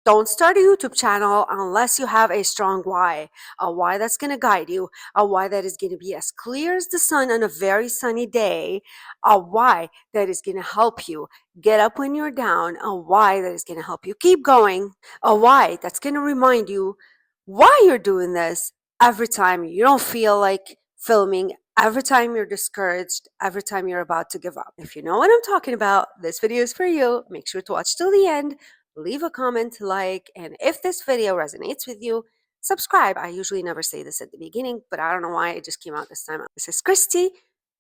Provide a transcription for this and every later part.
Don't start a YouTube channel unless you have a strong why, a why that's going to guide you, a why that is going to be as clear as the sun on a very sunny day, a why that is going to help you get up when you're down, a why that is going to help you keep going, a why that's going to remind you why you're doing this every time you don't feel like filming, every time you're discouraged, every time you're about to give up. If you know what I'm talking about, this video is for you. Make sure to watch till the end. Leave a comment, like, and if this video resonates with you, subscribe. I usually never say this at the beginning, but I don't know why it just came out this time. This is Christy.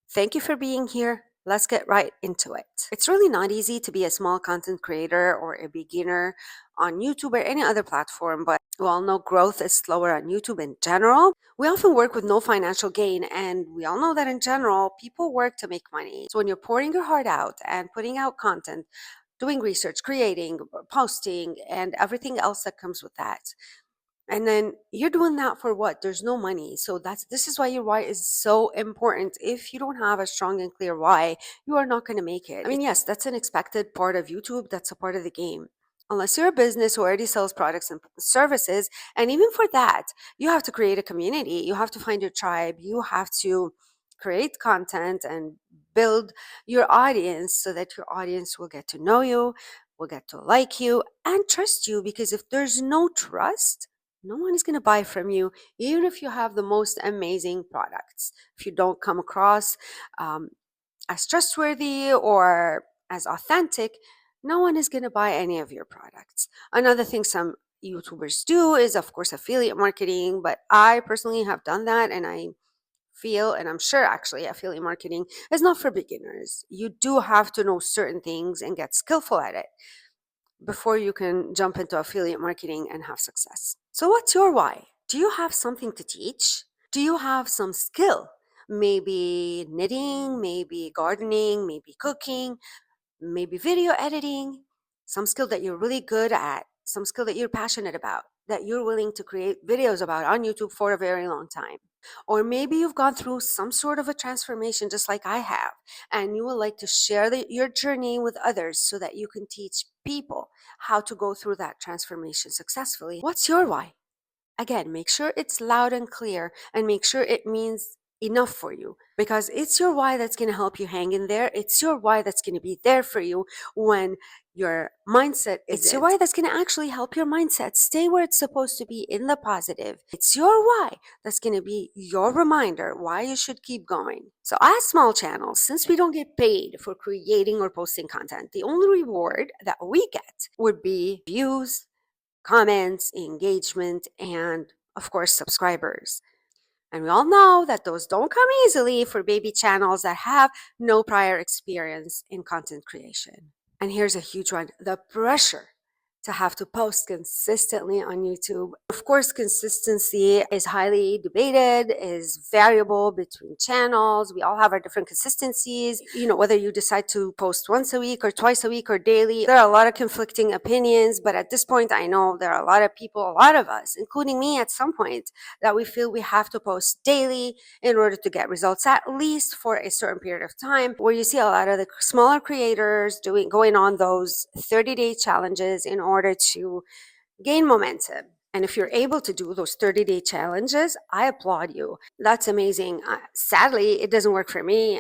Thank you for being here. Let's get right into it. It's really not easy to be a small content creator or a beginner on YouTube or any other platform, but we all know growth is slower on YouTube in general. We often work with no financial gain, and we all know that in general, people work to make money. So when you're pouring your heart out and putting out content, doing research, creating, posting, and everything else that comes with that. And then you're doing that for what? There's no money. So this is why your why is so important. If you don't have a strong and clear why, you are not going to make it. I mean, yes, that's an expected part of YouTube. That's a part of the game. Unless you're a business who already sells products and services. And even for that, you have to create a community. You have to find your tribe. You have to create content and build your audience so that your audience will get to know you, will get to like you and trust you. Because if there's no trust, no one is going to buy from you, even if you have the most amazing products. If you don't come across as trustworthy or as authentic, no one is going to buy any of your products. Another thing some YouTubers do is, of course, affiliate marketing, but I personally have done that, and I feel, and I'm sure actually affiliate marketing is not for beginners. You do have to know certain things and get skillful at it before you can jump into affiliate marketing and have success. So what's your why? Do you have something to teach? Do you have some skill? Maybe knitting, maybe gardening, maybe cooking, maybe video editing, some skill that you're really good at, some skill that you're passionate about, that you're willing to create videos about on YouTube for a very long time. Or maybe you've gone through some sort of a transformation just like I have, and you would like to share your journey with others so that you can teach people how to go through that transformation successfully. What's your why? Again, make sure it's loud and clear, and make sure it means enough for you, because it's your why that's going to help you hang in there. It's your why that's going to be there for you when your mindset is It's your why that's going to actually help your mindset stay where it's supposed to be, in the positive. It's your why that's going to be your reminder why you should keep going. So as small channels, since we don't get paid for creating or posting content, the only reward that we get would be views, comments, engagement, and of course, subscribers. And we all know that those don't come easily for baby channels that have no prior experience in content creation. And here's a huge one: the pressure to have to post consistently on YouTube. Of course, consistency is highly debated, is variable between channels. We all have our different consistencies. You know, whether you decide to post once a week or twice a week or daily, there are a lot of conflicting opinions. But at this point, I know there are a lot of people, a lot of us, including me at some point, that we feel we have to post daily in order to get results, at least for a certain period of time, where you see a lot of the smaller creators going on those 30-day challenges in order to gain momentum. And if you're able to do those 30-day challenges, I applaud you. That's amazing. Sadly, it doesn't work for me.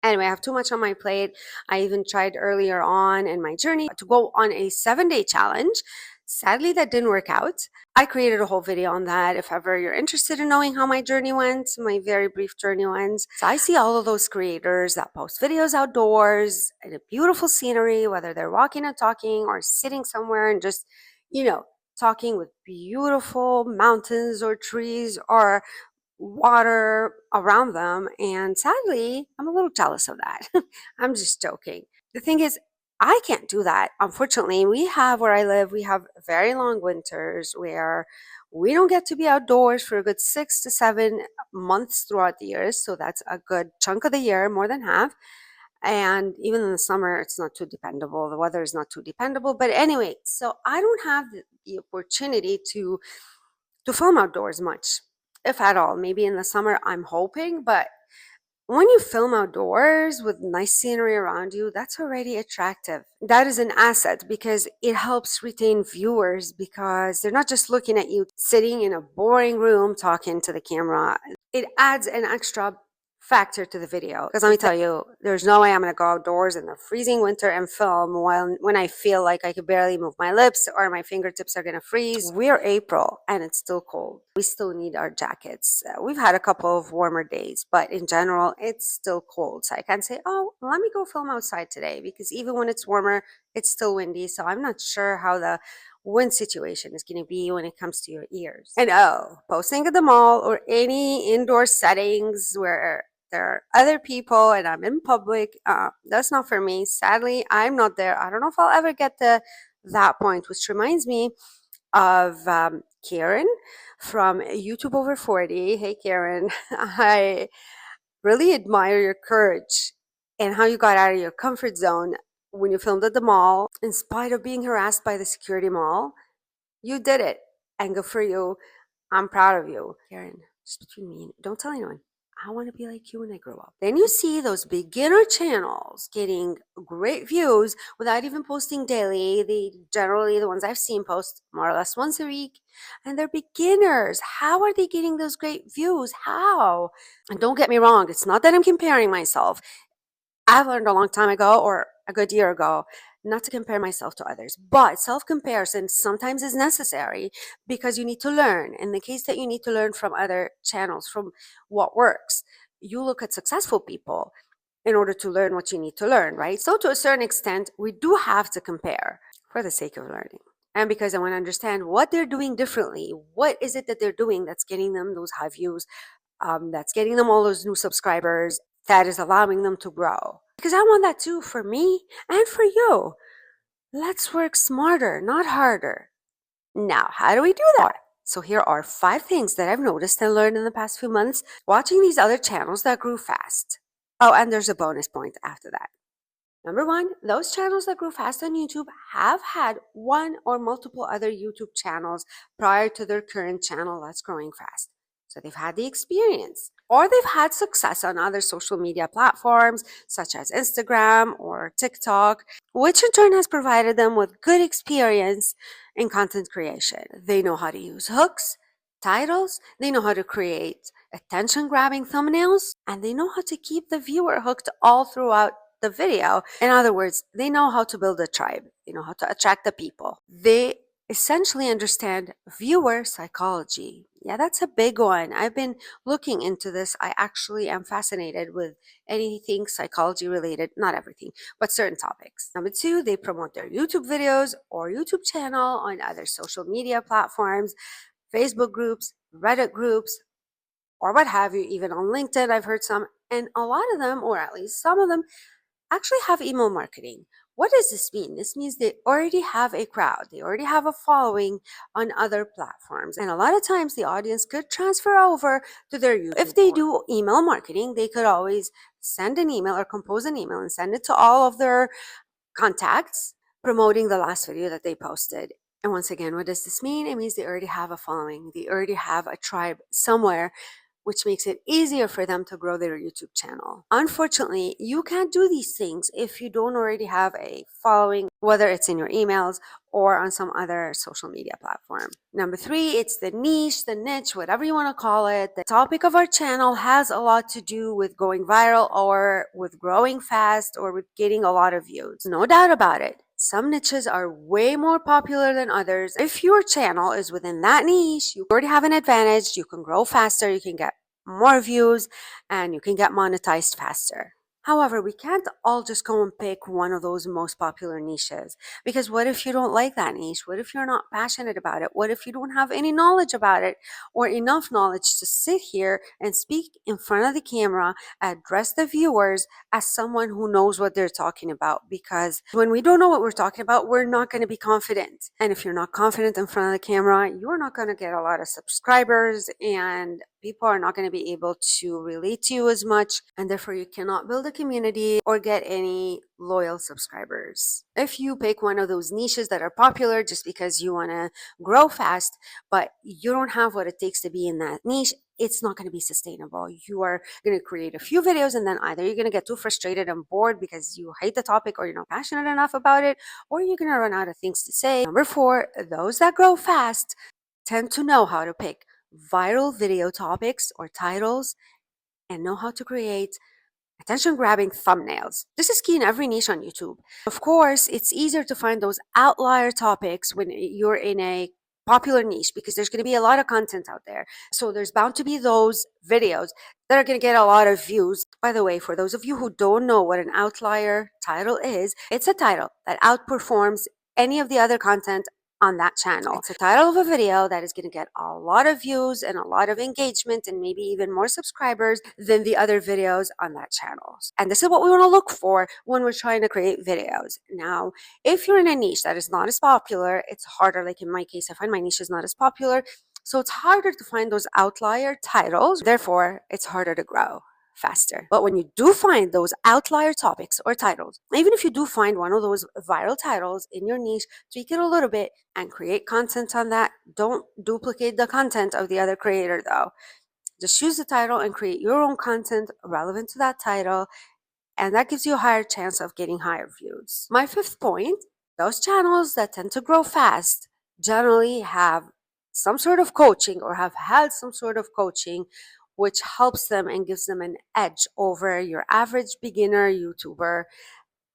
Anyway, I have too much on my plate. I even tried earlier on in my journey to go on a 7-day challenge. Sadly, that didn't work out. I created a whole video on that. If ever you're interested in knowing how my journey went, my very brief journey went. So I see all of those creators that post videos outdoors in a beautiful scenery, whether they're walking and talking or sitting somewhere and just, talking with beautiful mountains or trees or water around them. And sadly, I'm a little jealous of that. I'm just joking. The thing is, I can't do that. Unfortunately, where I live, we have very long winters where we don't get to be outdoors for a good 6 to 7 months throughout the year. So that's a good chunk of the year, more than half. And even in the summer, it's not too dependable. The weather is not too dependable. But anyway, so I don't have the opportunity to film outdoors much, if at all. Maybe in the summer, I'm hoping, but When you film outdoors with nice scenery around you, that's already attractive. That is an asset because it helps retain viewers because they're not just looking at you sitting in a boring room talking to the camera. It adds an extra factor to the video because let me tell you, there's no way I'm going to go outdoors in the freezing winter and film while when I feel like I could barely move my lips or my fingertips are going to freeze. We're April and it's still cold. We still need our jackets. We've had a couple of warmer days, but in general it's still cold, so I can't say, oh, let me go film outside today, because even when it's warmer it's still windy, so I'm not sure how the wind situation is going to be when it comes to your ears. And oh, posting at the mall or any indoor settings where there are other people and I'm in public, that's not for me. Sadly, I'm not there. I don't know if I'll ever get to that point, which reminds me of Karen from YouTube Over 40. Hey, Karen, I really admire your courage and how you got out of your comfort zone when you filmed at the mall. In spite of being harassed by the security mall, you did it, and good for you. I'm proud of you. Karen, just between me and don't tell anyone. I want to be like you when I grow up. Then you see those beginner channels getting great views without even posting daily. They generally, the ones I've seen, post more or less once a week, and they're beginners. How are they getting those great views? How? And don't get me wrong, it's not that I'm comparing myself. I've learned a long time ago or a good year ago not to compare myself to others, but self-comparison sometimes is necessary because you need to learn. In the case that you need to learn from other channels, from what works, you look at successful people in order to learn what you need to learn, right? So to a certain extent, we do have to compare for the sake of learning. And because I want to understand what they're doing differently, what is it that they're doing that's getting them those high views, that's getting them all those new subscribers, that is allowing them to grow. Because I want that too for me and for you. Let's work smarter, not harder. Now, how do we do that? So here are 5 things that I've noticed and learned in the past few months watching these other channels that grew fast. Oh, and there's a bonus point after that. Number 1, those channels that grew fast on YouTube have had one or multiple other YouTube channels prior to their current channel that's growing fast. So they've had the experience, or they've had success on other social media platforms such as Instagram or TikTok, which in turn has provided them with good experience in content creation. They know how to use hooks, titles, they know how to create attention-grabbing thumbnails, and they know how to keep the viewer hooked all throughout the video. In other words, they know how to build a tribe. They know how to attract the people. They essentially understand viewer psychology. Yeah, that's a big one. I've been looking into this. I actually am fascinated with anything psychology related, not everything, but certain topics. Number 2, they promote their YouTube videos or YouTube channel on other social media platforms, Facebook groups, Reddit groups, or what have you, even on LinkedIn. I've heard some, and a lot of them, or at least some of them, actually have email marketing. What does this mean? This means they already have a crowd. They already have a following on other platforms. And a lot of times the audience could transfer over to their YouTube. If they do email marketing, they could always send an email or compose an email and send it to all of their contacts promoting the last video that they posted. And once again, what does this mean? It means they already have a following. They already have a tribe somewhere, which makes it easier for them to grow their YouTube channel. Unfortunately, you can't do these things if you don't already have a following, whether it's in your emails or on some other social media platform. Number 3, it's the niche, the niche, whatever you want to call it. The topic of our channel has a lot to do with going viral or with growing fast or with getting a lot of views. No doubt about it. Some niches are way more popular than others. If your channel is within that niche, you already have an advantage. You can grow faster, you can get more views, and you can get monetized faster. However, we can't all just go and pick one of those most popular niches, because what if you don't like that niche? What if you're not passionate about it? What if you don't have any knowledge about it or enough knowledge to sit here and speak in front of the camera, address the viewers as someone who knows what they're talking about? Because when we don't know what we're talking about, we're not going to be confident. And if you're not confident in front of the camera, you're not going to get a lot of subscribers, and People are not going to be able to relate to you as much, and therefore you cannot build a community or get any loyal subscribers. If you pick one of those niches that are popular just because you want to grow fast, but you don't have what it takes to be in that niche, it's not going to be sustainable. You are going to create a few videos and then either you're going to get too frustrated and bored because you hate the topic or you're not passionate enough about it, or you're going to run out of things to say. Number 4, those that grow fast tend to know how to pick viral video topics or titles and know how to create attention grabbing thumbnails. This is key in every niche on YouTube. Of course, it's easier to find those outlier topics when you're in a popular niche because there's going to be a lot of content out there. So there's bound to be those videos that are going to get a lot of views. By the way, for those of you who don't know what an outlier title is, it's a title that outperforms any of the other content on that channel. It's a title of a video that is going to get a lot of views and a lot of engagement and maybe even more subscribers than the other videos on that channel. And this is what we want to look for when we're trying to create videos. Now, if you're in a niche that is not as popular, it's harder. Like in my case, I find my niche is not as popular. So it's harder to find those outlier titles. Therefore, it's harder to grow faster. But when you do find those outlier topics or titles, even if you do find one of those viral titles in your niche, tweak it a little bit and create content on that. Don't duplicate the content of the other creator though. Just use the title and create your own content relevant to that title, and that gives you a higher chance of getting higher views. My 5th point, those channels that tend to grow fast generally have some sort of coaching or have had some sort of coaching which helps them and gives them an edge over your average beginner YouTuber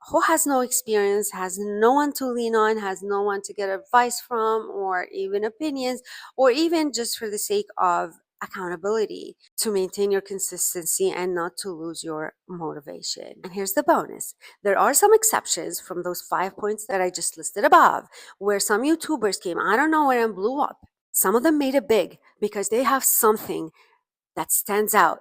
who has no experience, has no one to lean on, has no one to get advice from, or even opinions, or even just for the sake of accountability to maintain your consistency and not to lose your motivation. And here's the bonus. There are some exceptions from those 5 points that I just listed above, where some YouTubers came out of nowhere and blew up. Some of them made it big because they have something that stands out,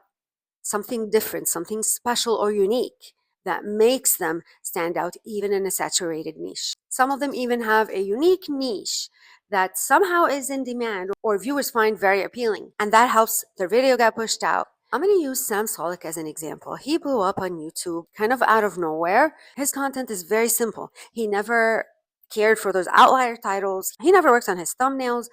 something different, something special or unique that makes them stand out even in a saturated niche. Some of them even have a unique niche that somehow is in demand or viewers find very appealing, and that helps their video get pushed out. I'm going to use Sam Solik as an example. He blew up on YouTube kind of out of nowhere. His content is very simple. He never cared for those outlier titles. He never works on his thumbnails.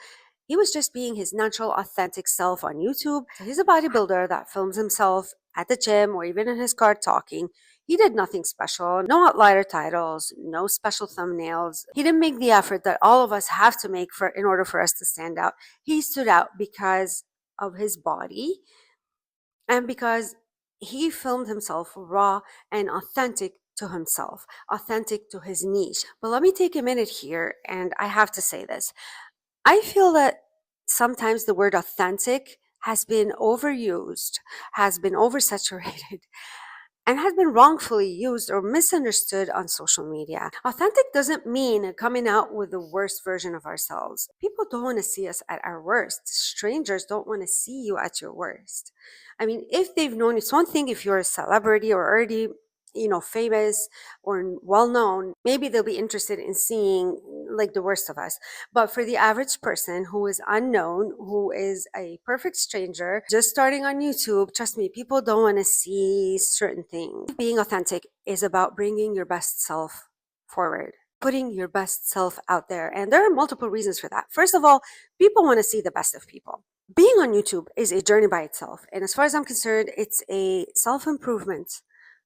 He was just being his natural, authentic self on YouTube. He's a bodybuilder that films himself at the gym or even in his car talking. He did nothing special, no outlier titles, no special thumbnails. He didn't make the effort that all of us have to make in order for us to stand out. He stood out because of his body and because he filmed himself raw and authentic to himself, authentic to his niche. But let me take a minute here, and I have to say this. I feel that sometimes the word authentic has been overused, has been oversaturated, and has been wrongfully used or misunderstood on social media. Authentic doesn't mean coming out with the worst version of ourselves. People don't want to see us at our worst. Strangers don't want to see you at your worst. I mean, if they've known, it's one thing if you're a celebrity or already famous or well known, maybe they'll be interested in seeing like the worst of us. But for the average person who is unknown, who is a perfect stranger, just starting on YouTube, trust me, people don't want to see certain things. Being authentic is about bringing your best self forward, putting your best self out there. And there are multiple reasons for that. First of all, people want to see the best of people. Being on YouTube is a journey by itself. And as far as I'm concerned, it's a self-improvement,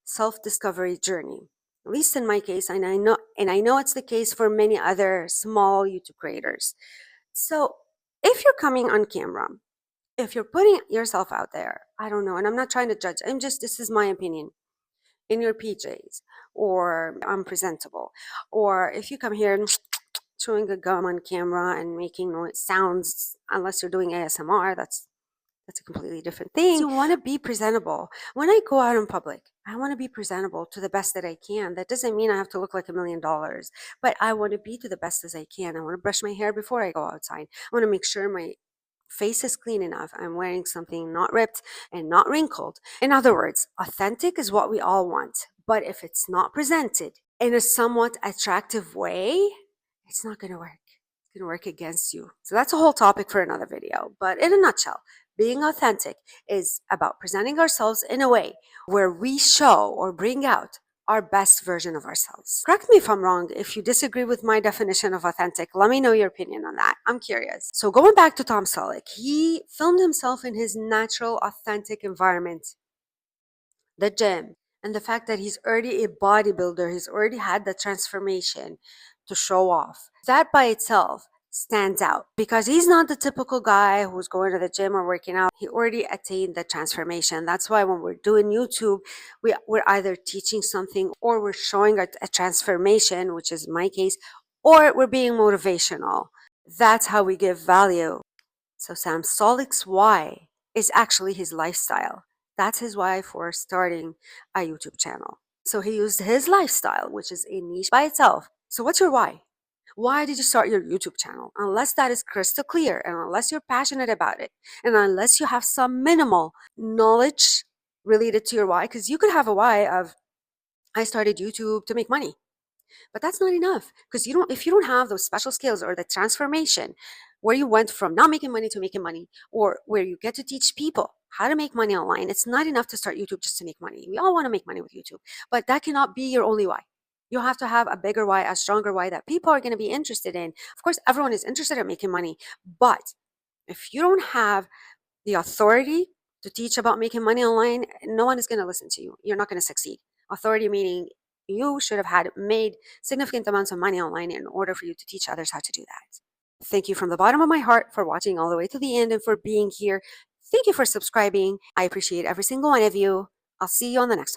self-discovery journey, at least in my case, and I know it's the case for many other small YouTube creators. So if you're coming on camera, if you're putting yourself out there, I don't know, and I'm not trying to judge, this is my opinion, in your PJs or unpresentable, or if you come here and chewing a gum on camera and making noise sounds, unless you're doing ASMR, that's a completely different thing. You want to be presentable. When I go out in public, I want to be presentable to the best that I can. That doesn't mean I have to look like $1 million, but I want to be to the best as I can. I want to brush my hair before I go outside. I want to make sure my face is clean enough. I'm wearing something not ripped and not wrinkled. In other words, authentic is what we all want. But if it's not presented in a somewhat attractive way, it's not going to work. It's going to work against you. So that's a whole topic for another video. But in a nutshell, Being authentic is about presenting ourselves in a way where we show or bring out our best version of ourselves. Correct me if I'm wrong. If you disagree with my definition of authentic, let me know your opinion on that. I'm curious. So going back to Tom Selleck, he filmed himself in his natural, authentic environment, the gym, and the fact that he's already a bodybuilder, he's already had the transformation to show off. That by itself stands out because he's not the typical guy who's going to the gym or working out. He already attained the transformation. That's why when we're doing YouTube, we're either teaching something or we're showing a transformation, which is my case, or we're being motivational. That's how we give value. So Sam Solik's why is actually his lifestyle. That's his why for starting a YouTube channel. So he used his lifestyle, which is a niche by itself. So what's your why? Why did you start your YouTube channel? Unless that is crystal clear and unless you're passionate about it and unless you have some minimal knowledge related to your why, because you could have a why of, I started YouTube to make money. But that's not enough because if you don't have those special skills or the transformation where you went from not making money to making money, or where you get to teach people how to make money online, it's not enough to start YouTube just to make money. We all want to make money with YouTube, but that cannot be your only why. You have to have a bigger why, a stronger why that people are going to be interested in. Of course, everyone is interested in making money, but if you don't have the authority to teach about making money online, no one is going to listen to you. You're not going to succeed. Authority meaning you should have had made significant amounts of money online in order for you to teach others how to do that. Thank you from the bottom of my heart for watching all the way to the end and for being here. Thank you for subscribing. I appreciate every single one of you. I'll see you on the next one.